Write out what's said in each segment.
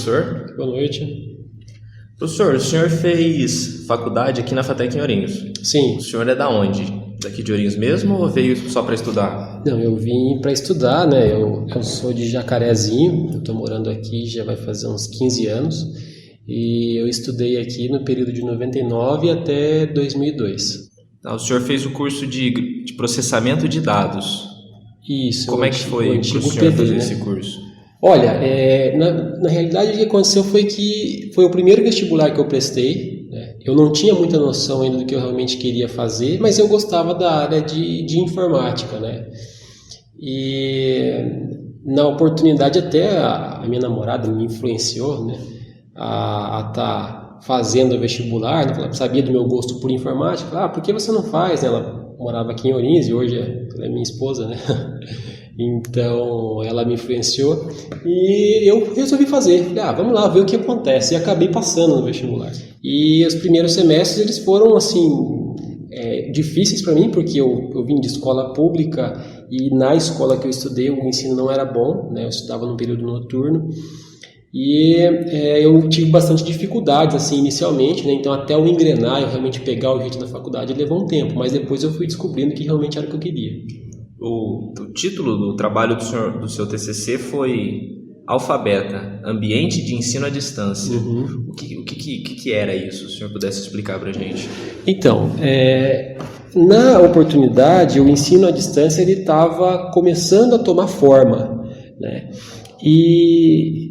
professor. Boa noite. Professor, o senhor fez faculdade aqui na FATEC em Ourinhos. Sim. O senhor é da onde? Daqui de Ourinhos mesmo ou veio só para estudar? Não, eu vim para estudar, né? Eu sou de Jacarezinho, eu estou morando aqui já vai fazer uns 15 anos e eu estudei aqui no período de 99 até 2002. O senhor fez o curso de processamento de dados. Isso. Como é que foi para o senhor fazer esse curso? Olha, na realidade o que aconteceu foi que foi o primeiro vestibular que eu prestei, né? Eu não tinha muita noção ainda do que eu realmente queria fazer, mas eu gostava da área de informática, né? E na oportunidade até a minha namorada me influenciou, né, a estar fazendo o vestibular, né? Ela sabia do meu gosto por informática. Por que você não faz, né? Ela morava aqui em Ourinhos e hoje ela é minha esposa, né? Então ela me influenciou e eu resolvi fazer. Falei, vamos lá ver o que acontece. E acabei passando no vestibular. E os primeiros semestres eles foram assim difíceis para mim, porque eu vim de escola pública e na escola que eu estudei o ensino não era bom, né? Eu estudava no período noturno e eu tive bastante dificuldades assim inicialmente, né? Então até eu engrenar, eu realmente pegar o jeito da faculdade levou um tempo, mas depois eu fui descobrindo que realmente era o que eu queria. O título do trabalho do seu TCC foi Alfabeta, Ambiente de Ensino à Distância. Uhum. O que era isso? Se o senhor pudesse explicar para a gente. Então, na oportunidade, o ensino à distância ele estava começando a tomar forma, né? E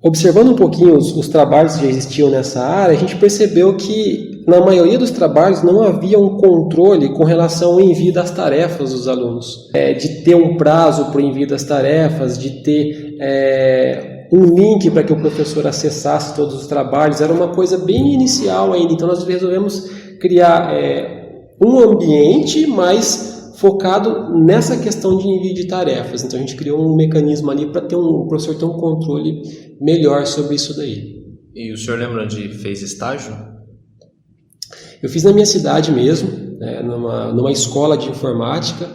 observando um pouquinho os trabalhos que já existiam nessa área, a gente percebeu que na maioria dos trabalhos não havia um controle com relação ao envio das tarefas dos alunos, de ter um prazo para o envio das tarefas, de ter um link para que o professor acessasse todos os trabalhos. Era uma coisa bem inicial ainda, então nós resolvemos criar um ambiente mais focado nessa questão de envio de tarefas. Então a gente criou um mecanismo ali para o professor ter um controle melhor sobre isso daí. E o senhor lembra onde fez estágio? Eu fiz na minha cidade mesmo, numa escola de informática.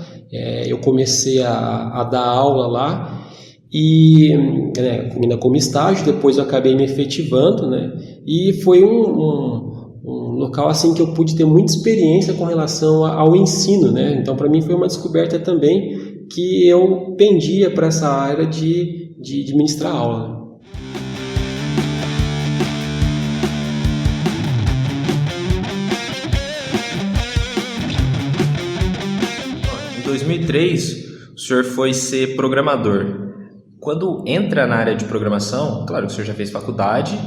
Eu comecei a dar aula lá e ainda como estágio, depois eu acabei me efetivando, né? E foi um local assim que eu pude ter muita experiência com relação ao ensino, né? Então para mim foi uma descoberta também que eu pendia para essa área de ministrar aula. Em 2003, o senhor foi ser programador. Quando entra na área de programação, claro que o senhor já fez faculdade,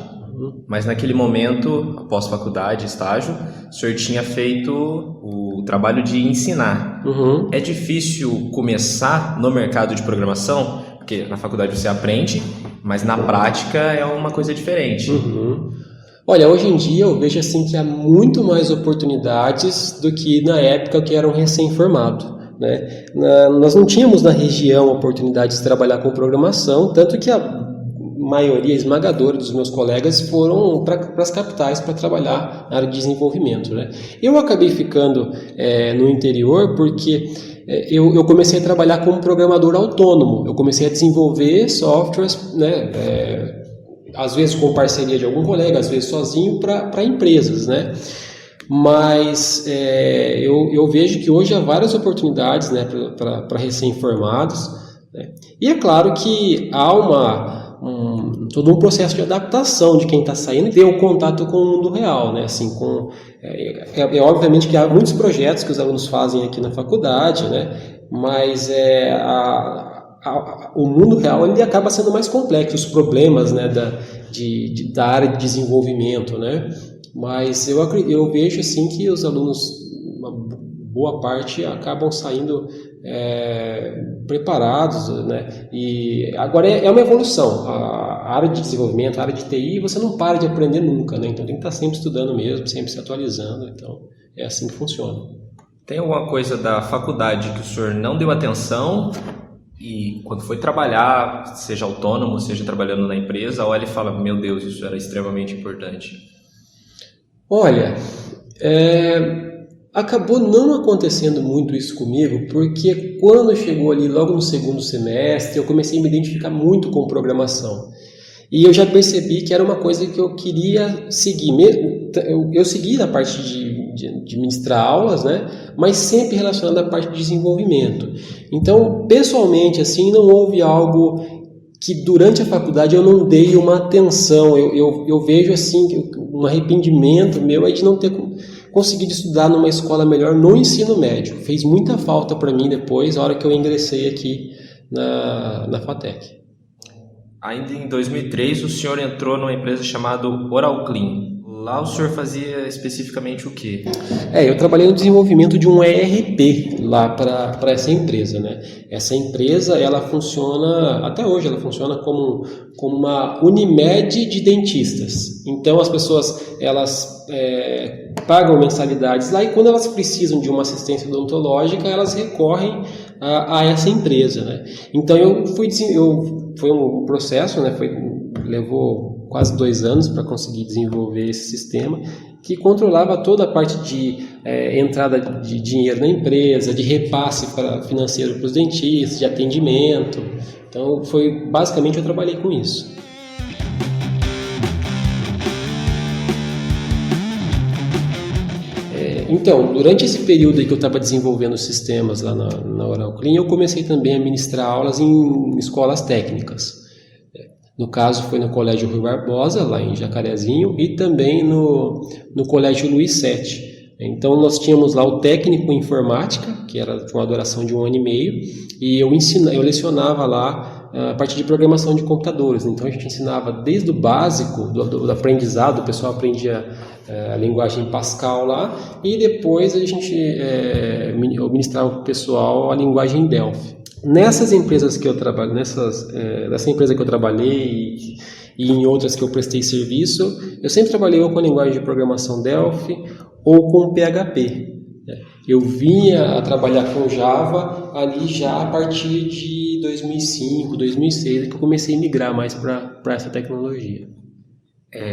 mas naquele momento, após faculdade, estágio, o senhor tinha feito o trabalho de ensinar. Uhum. É difícil começar no mercado de programação? Porque na faculdade você aprende, mas na prática é uma coisa diferente. Uhum. Olha, hoje em dia eu vejo assim que há muito mais oportunidades do que na época que era um recém-formado, né? Nós não tínhamos na região oportunidades de trabalhar com programação, tanto que a maioria esmagadora dos meus colegas foram para as capitais para trabalhar na área de desenvolvimento, né? Eu acabei ficando no interior porque eu comecei a trabalhar como programador autônomo. Eu comecei a desenvolver softwares, né? Às vezes com parceria de algum colega, às vezes sozinho para empresas, né? Mas eu vejo que hoje há várias oportunidades, né, para recém-formados, né? E é claro que há todo um processo de adaptação de quem está saindo e ter o contato com o mundo real, né? Assim, obviamente que há muitos projetos que os alunos fazem aqui na faculdade, né? Mas o mundo real ele acaba sendo mais complexo, os problemas, né, da área de desenvolvimento, né? Mas eu vejo assim que os alunos, uma boa parte, acabam saindo preparados, né? E agora é uma evolução. A área de desenvolvimento, a área de TI, você não para de aprender nunca, né? Então tem que estar sempre estudando mesmo, sempre se atualizando. Então é assim que funciona. Tem alguma coisa da faculdade que o senhor não deu atenção e quando foi trabalhar, seja autônomo, seja trabalhando na empresa, olha e fala, meu Deus, isso era extremamente importante? Olha, acabou não acontecendo muito isso comigo, porque quando chegou ali logo no segundo semestre, eu comecei a me identificar muito com programação. E eu já percebi que era uma coisa que eu queria seguir. Eu segui na parte de ministrar aulas, né? Mas sempre relacionado à parte de desenvolvimento. Então, pessoalmente, assim, não houve algo que durante a faculdade eu não dei uma atenção. Eu vejo, assim, um arrependimento meu é de não ter conseguido estudar numa escola melhor no ensino médio. Fez muita falta para mim depois, a hora que eu ingressei aqui na FATEC. Ainda em 2003, o senhor entrou numa empresa chamada Oralclean. Lá o senhor fazia especificamente o quê? Eu trabalhei no desenvolvimento de um ERP lá para essa empresa, né? Essa empresa, ela funciona, até hoje, ela funciona como uma Unimed de dentistas. Então, as pessoas, elas pagam mensalidades lá e quando elas precisam de uma assistência odontológica, elas recorrem a essa empresa, né? Então, foi um processo, né? Levou quase 2 anos para conseguir desenvolver esse sistema que controlava toda a parte de entrada de dinheiro na empresa, de repasse financeiro para os dentistas, de atendimento. Então, basicamente eu trabalhei com isso. Então, durante esse período aí que eu estava desenvolvendo sistemas lá na Oralclean, eu comecei também a ministrar aulas em escolas técnicas. No caso, foi no Colégio Rui Barbosa, lá em Jacarezinho, e também no Colégio Luiz Sete. Então, nós tínhamos lá o técnico em informática, que era uma duração de 1 ano e meio, e eu lecionava lá a parte de programação de computadores. Então, a gente ensinava desde o básico do aprendizado, o pessoal aprendia a linguagem Pascal lá, e depois a gente ministrava para o pessoal a linguagem Delphi. Nessas empresas que eu trabalho, nessa empresa que eu trabalhei e em outras que eu prestei serviço, eu sempre trabalhei ou com a linguagem de programação Delphi ou com PHP. Eu vinha a trabalhar com Java ali já a partir de 2005, 2006, que eu comecei a migrar mais para essa tecnologia.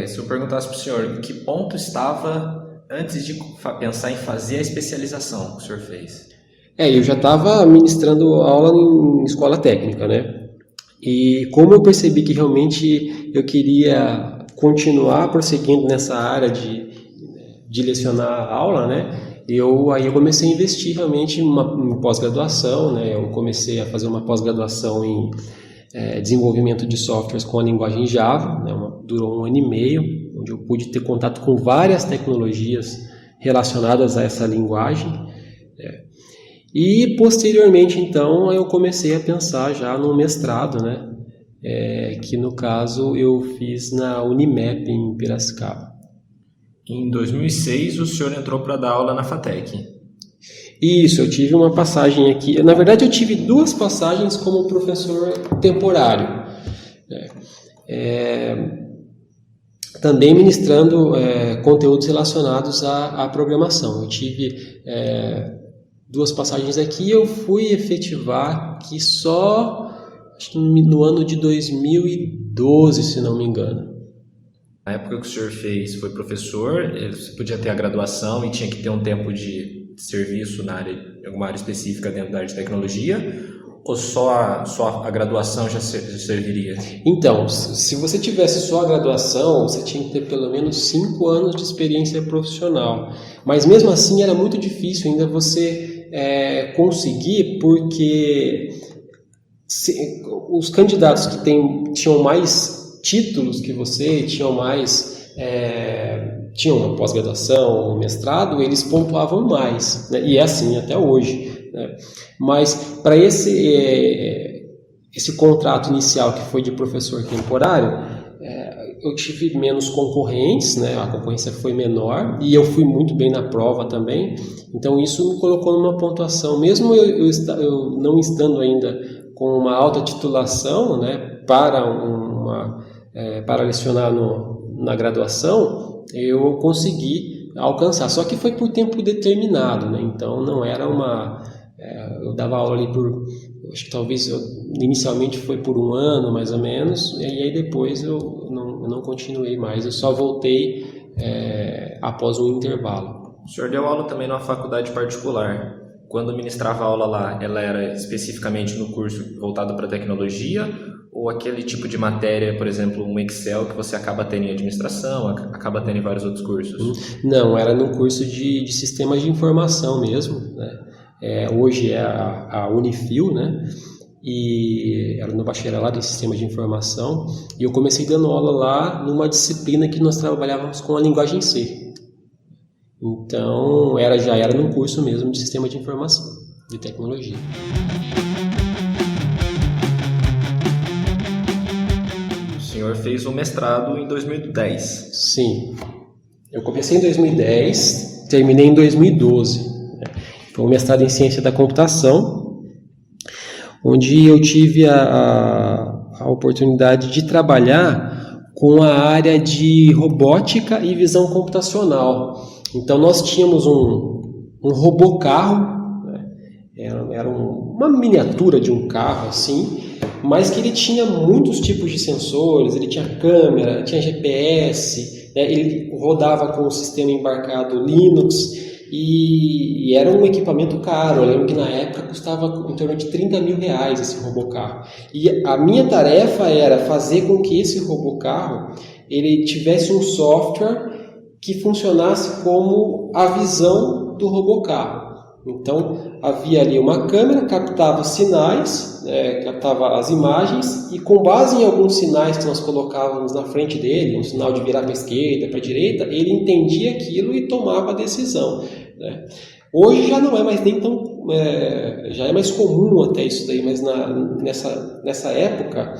Se eu perguntasse para o senhor, em que ponto estava antes de pensar em fazer a especialização que o senhor fez? Eu já estava ministrando aula em escola técnica, né? E como eu percebi que realmente eu queria continuar prosseguindo nessa área de lecionar aula, né? Aí eu comecei a investir realmente em pós-graduação, né? Eu comecei a fazer uma pós-graduação em desenvolvimento de softwares com a linguagem Java, né? Durou 1 ano e meio, onde eu pude ter contato com várias tecnologias relacionadas a essa linguagem. E posteriormente, então, eu comecei a pensar já no mestrado, né? Que no caso eu fiz na Unimap em Piracicaba. Em 2006, o senhor entrou para dar aula na FATEC. Isso, eu tive uma passagem aqui. Na verdade, eu tive 2 passagens como professor temporário. Também ministrando conteúdos relacionados à programação. Eu tive 2 passagens aqui. Eu fui efetivar aqui só acho que no ano de 2012, se não me engano. Na época que o senhor foi professor, você podia ter a graduação e tinha que ter um tempo de serviço em alguma área específica dentro da área de tecnologia, ou só a graduação já serviria? Então, se você tivesse só a graduação, você tinha que ter pelo menos 5 anos de experiência profissional. Mas mesmo assim era muito difícil ainda você conseguir, porque os candidatos que tinham mais títulos que você, tinham uma pós-graduação, um mestrado, eles pontuavam mais, né? E é assim até hoje, né? Mas para esse contrato inicial que foi de professor temporário, eu tive menos concorrentes, né? A concorrência foi menor e eu fui muito bem na prova também, então isso me colocou numa pontuação, mesmo eu não estando ainda com uma alta titulação, né? Para lecionar na graduação, eu consegui alcançar, só que foi por tempo determinado, né? Então não era eu dava aula ali acho que talvez inicialmente foi por 1 ano mais ou menos, e aí depois eu não continuei mais, eu só voltei após um intervalo. O senhor deu aula também numa faculdade particular. Quando ministrava aula lá, ela era especificamente no curso voltado para tecnologia, ou Ou aquele tipo de matéria, por exemplo, um Excel que você acaba tendo em administração, acaba tendo em vários outros cursos? Não, era num curso de sistemas de informação mesmo, né? Hoje é a Unifil, né? E era no bacharelado em sistemas de informação, e eu comecei dando aula lá numa disciplina que nós trabalhávamos com a linguagem C. Então, já era num curso mesmo de sistema de informação, de tecnologia. O senhor fez o mestrado em 2010. Sim. Eu comecei em 2010, terminei em 2012. Foi um mestrado em ciência da computação, onde eu tive a oportunidade de trabalhar com a área de robótica e visão computacional. Então, nós tínhamos um robô-carro, né? Era uma miniatura de um carro, assim, mas que ele tinha muitos tipos de sensores, ele tinha câmera, tinha GPS, né? Ele rodava com o sistema embarcado Linux, e era um equipamento caro. Eu lembro que na época custava em torno de R$30 mil esse robô-carro. E a minha tarefa era fazer com que esse robô-carro ele tivesse um software que funcionasse como a visão do robô-carro. Então, havia ali uma câmera, captava os sinais, captava as imagens, e com base em alguns sinais que nós colocávamos na frente dele, um sinal de virar para a esquerda, para a direita, ele entendia aquilo e tomava a decisão, né? Hoje já não é mais nem tão... já é mais comum até isso daí, mas nessa época,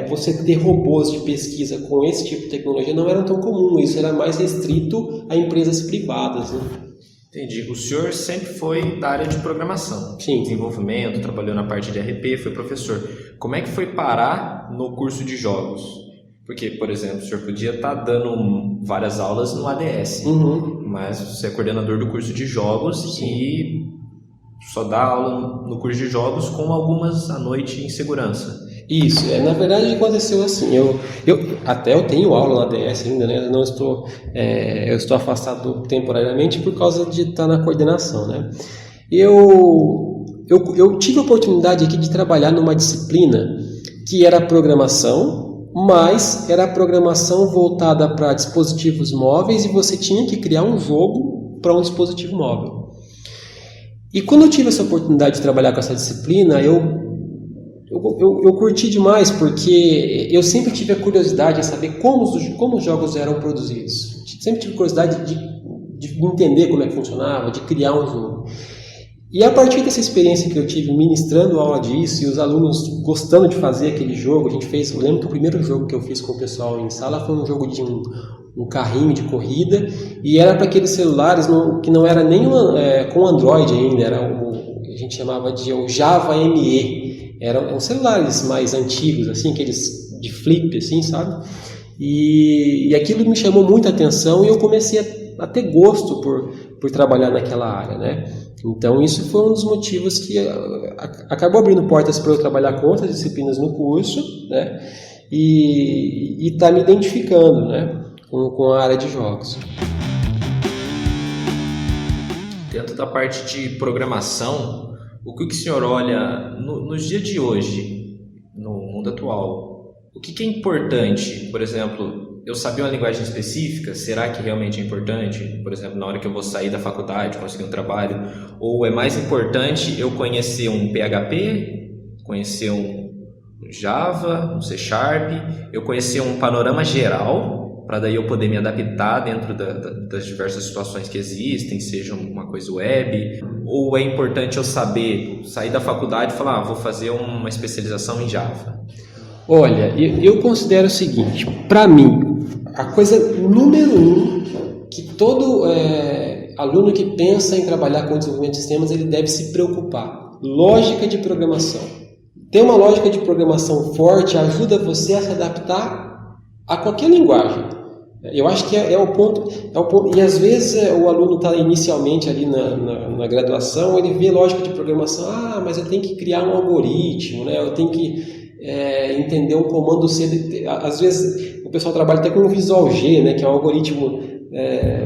você ter robôs de pesquisa com esse tipo de tecnologia não era tão comum, isso era mais restrito a empresas privadas, né? Entendi. O senhor sempre foi da área de programação, Sim. Desenvolvimento, trabalhou na parte de RP, foi professor. Como é que foi parar no curso de jogos? Porque, por exemplo, o senhor podia estar dando várias aulas no ADS, mas você é coordenador do curso de jogos. Sim. E só dá aula no curso de jogos com algumas à noite em segurança. Isso, na verdade aconteceu assim, eu tenho aula na ADS ainda, né? Eu estou afastado temporariamente por causa de estar na coordenação, né? Eu tive a oportunidade aqui de trabalhar numa disciplina que era programação, mas era programação voltada para dispositivos móveis, e você tinha que criar um jogo para um dispositivo móvel. E quando eu tive essa oportunidade de trabalhar com essa disciplina, eu curti demais, porque eu sempre tive a curiosidade em saber como os jogos eram produzidos. Sempre tive curiosidade de entender como é que funcionava, de criar um jogo. E a partir dessa experiência que eu tive ministrando aula disso, e os alunos gostando de fazer aquele jogo, eu lembro que o primeiro jogo que eu fiz com o pessoal em sala foi um jogo de um carrinho de corrida, e era para aqueles celulares que não era nem com Android ainda, a gente chamava de o Java ME. Eram celulares mais antigos, assim, aqueles de flip, assim, sabe? E aquilo me chamou muita atenção, e eu comecei a ter gosto por trabalhar naquela área, né? Então, isso foi um dos motivos que acabou abrindo portas para eu trabalhar com outras disciplinas no curso, né? E tá me identificando, né? Com a área de jogos. Dentro da parte de programação, o que o senhor olha nos dias de hoje, no mundo atual? O que é importante? Por exemplo, eu saber uma linguagem específica, será que realmente é importante? Por exemplo, na hora que eu vou sair da faculdade, conseguir um trabalho? Ou é mais importante eu conhecer um PHP, conhecer um Java, um C#, eu conhecer um panorama geral, para daí eu poder me adaptar dentro das diversas situações que existem, seja uma coisa web? Ou é importante eu saber, sair da faculdade e falar, vou fazer uma especialização em Java? Olha, eu considero o seguinte, para mim, a coisa número 1 que todo aluno que pensa em trabalhar com desenvolvimento de sistemas, ele deve se preocupar: lógica de programação. Ter uma lógica de programação forte ajuda você a se adaptar a qualquer linguagem. Eu acho que é o ponto. E às vezes o aluno está inicialmente ali na graduação, ele vê lógica de programação, mas eu tenho que criar um algoritmo, né? Eu tenho que entender um comando C. Às vezes o pessoal trabalha até com o Visual G, né? Que é um algoritmo,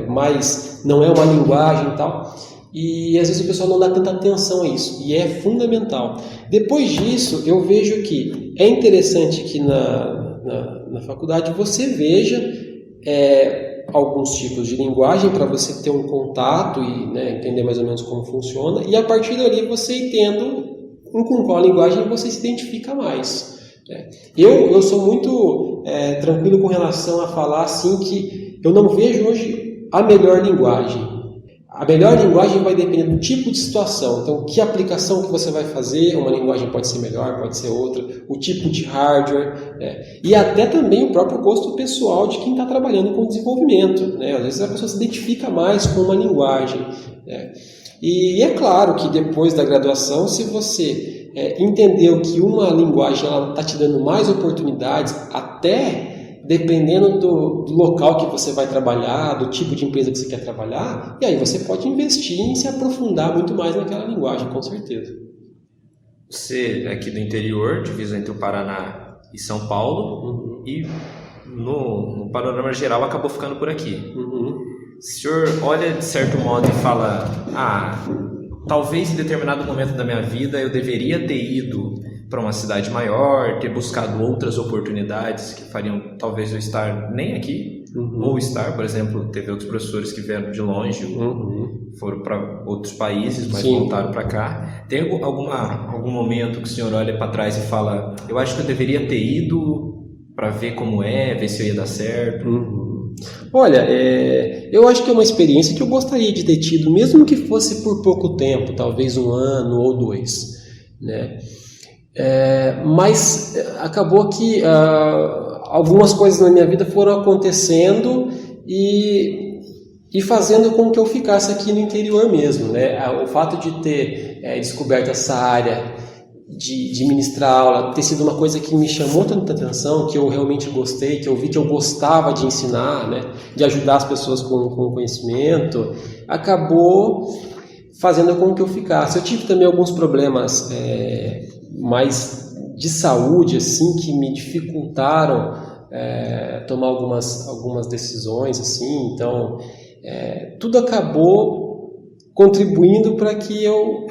mas não é uma linguagem e tal. e às vezes o pessoal não dá tanta atenção a isso, e é fundamental. Depois disso, eu vejo que é interessante que na faculdade você veja alguns tipos de linguagem para você ter um contato e, né, entender mais ou menos como funciona, e a partir dali você entendo com qual linguagem você se identifica mais. Eu sou muito tranquilo com relação a falar assim que eu não vejo hoje a melhor linguagem. A melhor linguagem vai depender do tipo de situação. Então, que aplicação que você vai fazer, uma linguagem pode ser melhor, pode ser outra, o tipo de hardware, e até também o próprio gosto pessoal de quem está trabalhando com desenvolvimento. Às vezes a pessoa se identifica mais com uma linguagem. E é claro que depois da graduação, se você entendeu que uma linguagem está te dando mais oportunidades, até dependendo do local que você vai trabalhar, do tipo de empresa que você quer trabalhar, e aí você pode investir em se aprofundar muito mais naquela linguagem, com certeza. Você é aqui do interior, divisa entre o Paraná e São Paulo, e no panorama geral acabou ficando por aqui. O senhor olha de certo modo e fala, talvez em determinado momento da minha vida eu deveria ter ido para uma cidade maior, ter buscado outras oportunidades que fariam talvez eu estar nem aqui, ou estar, por exemplo, teve outros professores que vieram de longe, foram para outros países, mas voltaram para cá. Tem algum momento que o senhor olha para trás e fala, eu acho que eu deveria ter ido para ver como ver se eu ia dar certo? Olha, eu acho que é uma experiência que eu gostaria de ter tido, mesmo que fosse por pouco tempo, talvez 1 ano ou 2, né? Mas acabou que algumas coisas na minha vida foram acontecendo e fazendo com que eu ficasse aqui no interior mesmo, né? O fato de ter descoberto essa área de ministrar aula, ter sido uma coisa que me chamou tanta atenção, que eu realmente gostei, que eu vi que eu gostava de ensinar, né? De ajudar as pessoas com conhecimento, acabou fazendo com que eu ficasse. Eu tive também alguns problemas mais de saúde, assim, que me dificultaram tomar algumas decisões, assim. Então, tudo acabou contribuindo para que eu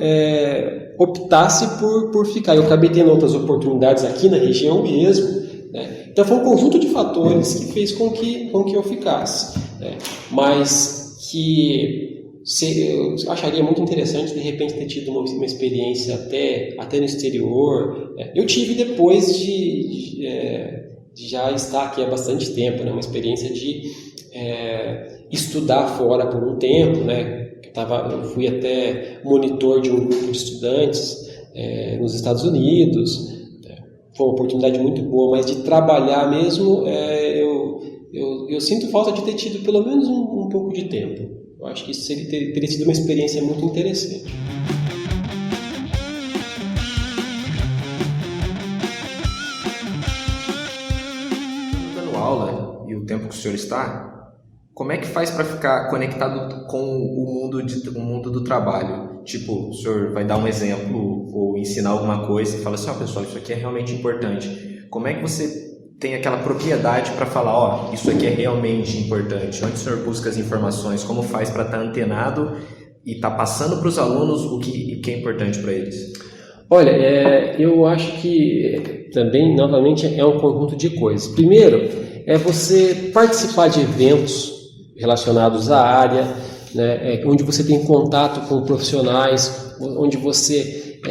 optasse por ficar. Eu acabei tendo outras oportunidades aqui na região mesmo, né? Então, foi um conjunto de fatores que fez com que eu ficasse, né? Mas que eu acharia muito interessante, de repente, ter tido uma experiência até no exterior. Eu tive depois de já estar aqui há bastante tempo, né? Uma experiência de estudar fora por um tempo, né? Eu fui até monitor de um grupo de estudantes nos Estados Unidos. Foi uma oportunidade muito boa, mas de trabalhar mesmo, eu sinto falta de ter tido pelo menos um pouco de tempo. Eu acho que isso teria sido uma experiência muito interessante. Dando aula e o tempo que o senhor está, como é que faz para ficar conectado com o mundo do trabalho? Tipo, o senhor vai dar um exemplo ou ensinar alguma coisa e fala assim, pessoal, isso aqui é realmente importante. Como é que você tem aquela propriedade para falar, isso aqui é realmente importante? Onde o senhor busca as informações? Como faz para estar antenado e estar passando para os alunos o que é importante para eles? Olha, eu acho que também, novamente, é um conjunto de coisas. Primeiro, é você participar de eventos relacionados à área, né, onde você tem contato com profissionais, onde você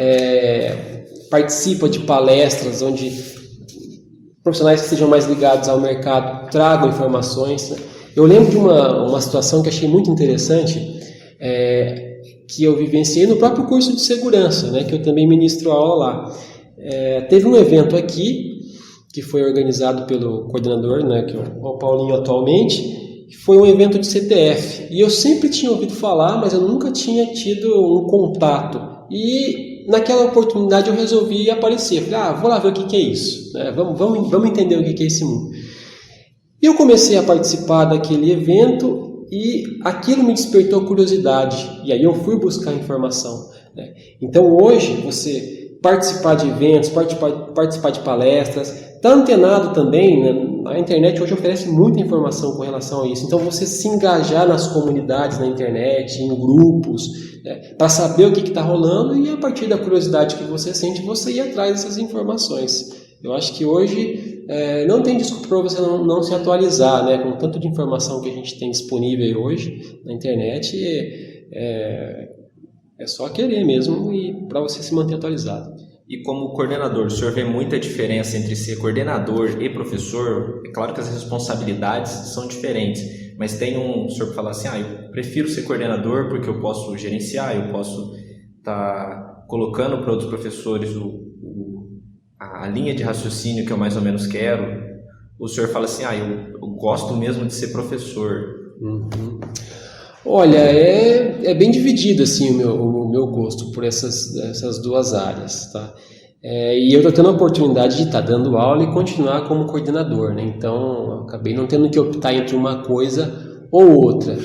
participa de palestras, onde profissionais que sejam mais ligados ao mercado tragam informações, né? Eu lembro de uma situação que achei muito interessante, que eu vivenciei no próprio curso de segurança, né, que eu também ministro aula lá. Teve um evento aqui, que foi organizado pelo coordenador, né, que é o Paulinho atualmente, que foi um evento de CTF. E eu sempre tinha ouvido falar, mas eu nunca tinha tido um contato. E naquela oportunidade eu resolvi aparecer. Falei, vou lá ver o que é isso, né? Vamos entender o que é esse mundo. E eu comecei a participar daquele evento e aquilo me despertou curiosidade. E aí eu fui buscar informação, né? Então hoje, você participar de eventos, participar de palestras, está antenado também, né, a internet hoje oferece muita informação com relação a isso. Então, você se engajar nas comunidades na internet, em grupos, né, para saber o que está rolando e, a partir da curiosidade que você sente, você ir atrás dessas informações. Eu acho que hoje não tem desculpa para você não se atualizar, né? Com tanto de informação que a gente tem disponível hoje na internet, é só querer mesmo e para você se manter atualizado. E como coordenador, o senhor vê muita diferença entre ser coordenador e professor? É claro que as responsabilidades são diferentes, mas tem o senhor que fala assim, eu prefiro ser coordenador porque eu posso gerenciar, eu posso estar colocando para outros professores a linha de raciocínio que eu mais ou menos quero. O senhor fala assim, eu gosto mesmo de ser professor. Uhum. Olha, é bem dividido assim, o meu gosto por essas duas áreas, tá? E eu estou tendo a oportunidade de estar dando aula e continuar como coordenador, né? Então, eu acabei não tendo que optar entre uma coisa ou outra.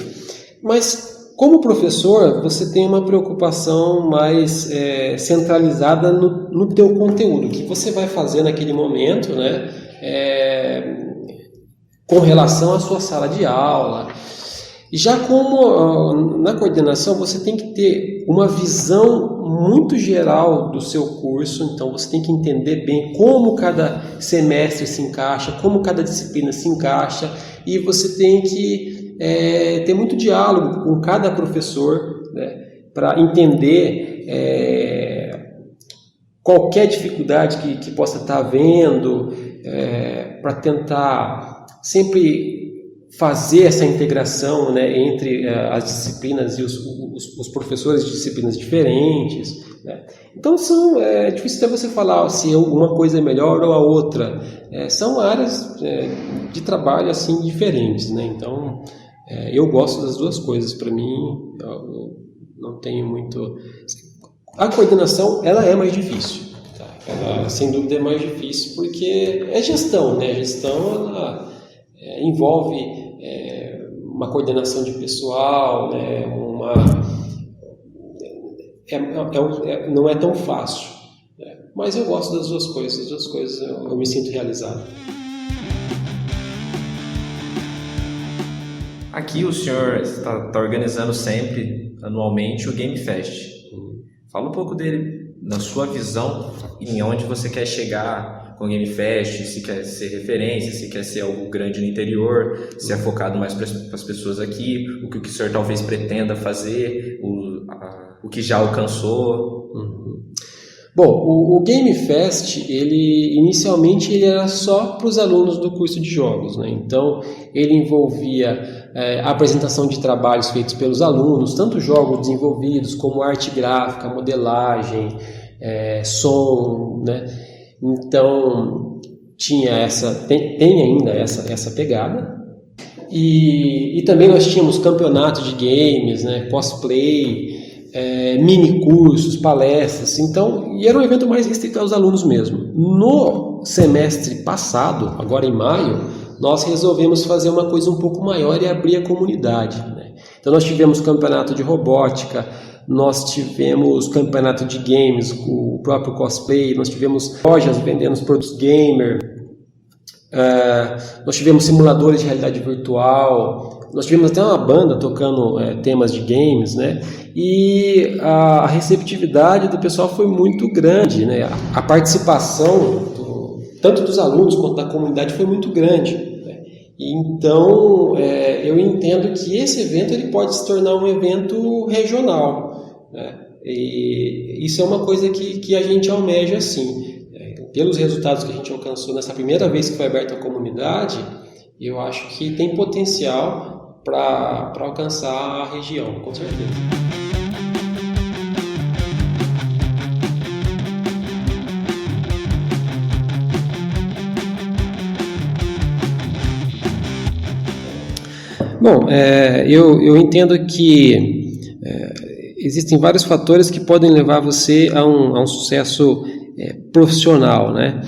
Mas, como professor, você tem uma preocupação mais centralizada no teu conteúdo, o que você vai fazer naquele momento, né? Com relação à sua sala de aula. Já como na coordenação, você tem que ter uma visão muito geral do seu curso, então você tem que entender bem como cada semestre se encaixa, como cada disciplina se encaixa, e você tem que ter muito diálogo com cada professor, né, para entender qualquer dificuldade que possa estar havendo, para tentar sempre fazer essa integração, né, entre as disciplinas e os professores de disciplinas diferentes, né? Então é difícil até você falar se uma coisa é melhor ou a outra. São áreas de trabalho assim diferentes, né? Então eu gosto das duas coisas. Para mim, eu não tenho muito. A coordenação ela é mais difícil, tá? Ela sem dúvida é mais difícil porque é gestão, né? A gestão ela envolve uma coordenação de pessoal, né, não é tão fácil, né, mas eu gosto das duas coisas eu me sinto realizado. Aqui o senhor está organizando sempre, anualmente, o Game Fest. Fala um pouco dele, na sua visão, em onde você quer chegar com o Game Fest, se quer ser referência, se quer ser algo grande no interior, se é focado mais para as pessoas aqui, o que o senhor talvez pretenda fazer, o que já alcançou. Bom, o Game Fest, inicialmente ele era só para os alunos do curso de jogos, né? Então ele envolvia a apresentação de trabalhos feitos pelos alunos, tanto jogos desenvolvidos como arte gráfica, modelagem, som, né? Então tinha tem ainda essa pegada. E também nós tínhamos campeonatos de games, né, cosplay, mini cursos, palestras. Então, e era um evento mais restrito aos alunos mesmo. No semestre passado, agora em maio, nós resolvemos fazer uma coisa um pouco maior e abrir a comunidade, né? Então nós tivemos campeonato de robótica, nós tivemos campeonato de games, o próprio cosplay, nós tivemos lojas vendendo produtos gamer, nós tivemos simuladores de realidade virtual, nós tivemos até uma banda tocando temas de games, né? E a receptividade do pessoal foi muito grande, né? A participação tanto dos alunos quanto da comunidade foi muito grande, né? Então eu entendo que esse evento ele pode se tornar um evento regional, né? E isso é uma coisa que a gente almeja sim. Pelos resultados que a gente alcançou nessa primeira vez que foi aberta a comunidade, eu acho que tem potencial para alcançar a região, com certeza. Bom, eu entendo que existem vários fatores que podem levar você a um sucesso profissional, né?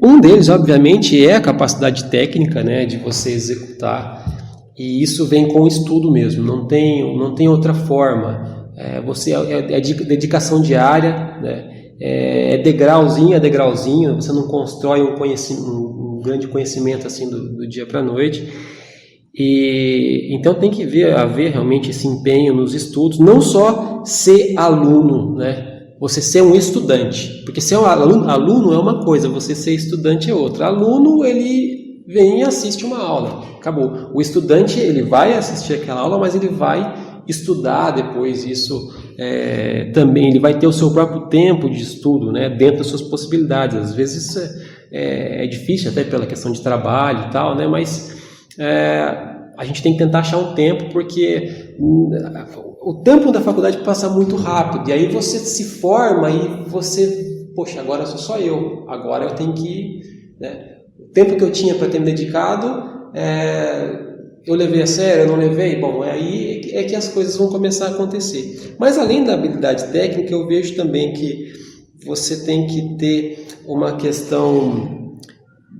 Um deles, obviamente, é a capacidade técnica, né, de você executar, e isso vem com o estudo mesmo, não tem outra forma. É dedicação diária, né? Degrauzinho a degrauzinho, você não constrói um conhecimento, grande conhecimento assim do dia para a noite. E então tem que haver realmente esse empenho nos estudos, não só ser aluno, né? Você ser um estudante, porque ser um aluno é uma coisa, você ser estudante é outra. Aluno, ele vem e assiste uma aula, acabou. O estudante, ele vai assistir aquela aula, mas ele vai estudar depois isso também, ele vai ter o seu próprio tempo de estudo, né, dentro das suas possibilidades. Às vezes é difícil, até pela questão de trabalho e tal, né, mas a gente tem que tentar achar um tempo, porque o tempo da faculdade passa muito rápido, e aí você se forma e você, poxa, agora sou só eu, agora eu tenho que, né, o tempo que eu tinha para ter me dedicado, eu levei a sério, eu não levei? Bom, aí é que as coisas vão começar a acontecer. Mas além da habilidade técnica, eu vejo também que você tem que ter uma questão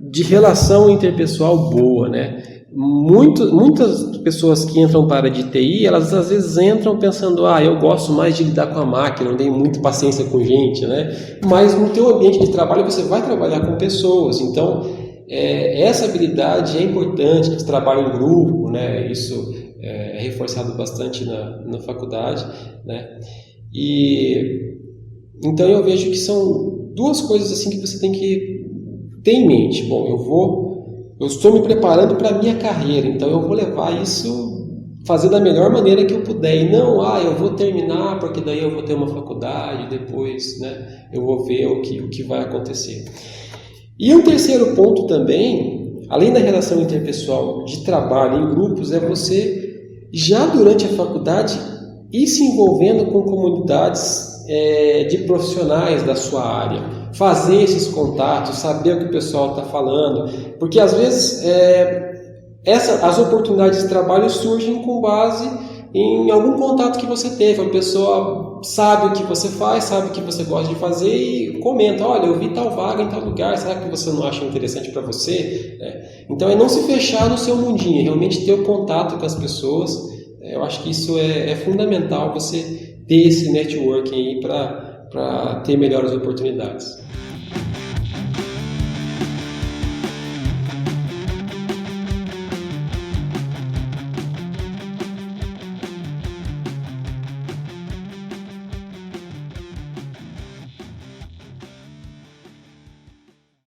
de relação interpessoal boa, né? Muitas pessoas que entram para a área de TI, elas às vezes entram pensando, eu gosto mais de lidar com a máquina, não tenho muita paciência com gente, né? Mas no teu ambiente de trabalho você vai trabalhar com pessoas, então essa habilidade é importante, que trabalha em grupo, né? Isso é reforçado bastante na faculdade, né? E então eu vejo que são duas coisas assim que você tem que ter em mente. Bom, eu estou me preparando para a minha carreira, então eu vou levar isso, fazer da melhor maneira que eu puder, e não, eu vou terminar porque daí eu vou ter uma faculdade, depois, né, eu vou ver o que vai acontecer. E um terceiro ponto também, além da relação interpessoal de trabalho em grupos, é você, já durante a faculdade, ir se envolvendo com comunidades de profissionais da sua área, fazer esses contatos, saber o que o pessoal está falando, porque às vezes as oportunidades de trabalho surgem com base em algum contato que você teve. A pessoa sabe o que você faz, sabe o que você gosta de fazer e comenta, olha, eu vi tal vaga em tal lugar, será que você não acha interessante para você? Então é não se fechar no seu mundinho, é realmente ter o contato com as pessoas. Eu acho que isso é fundamental, você ter esse networking aí para ter melhores oportunidades.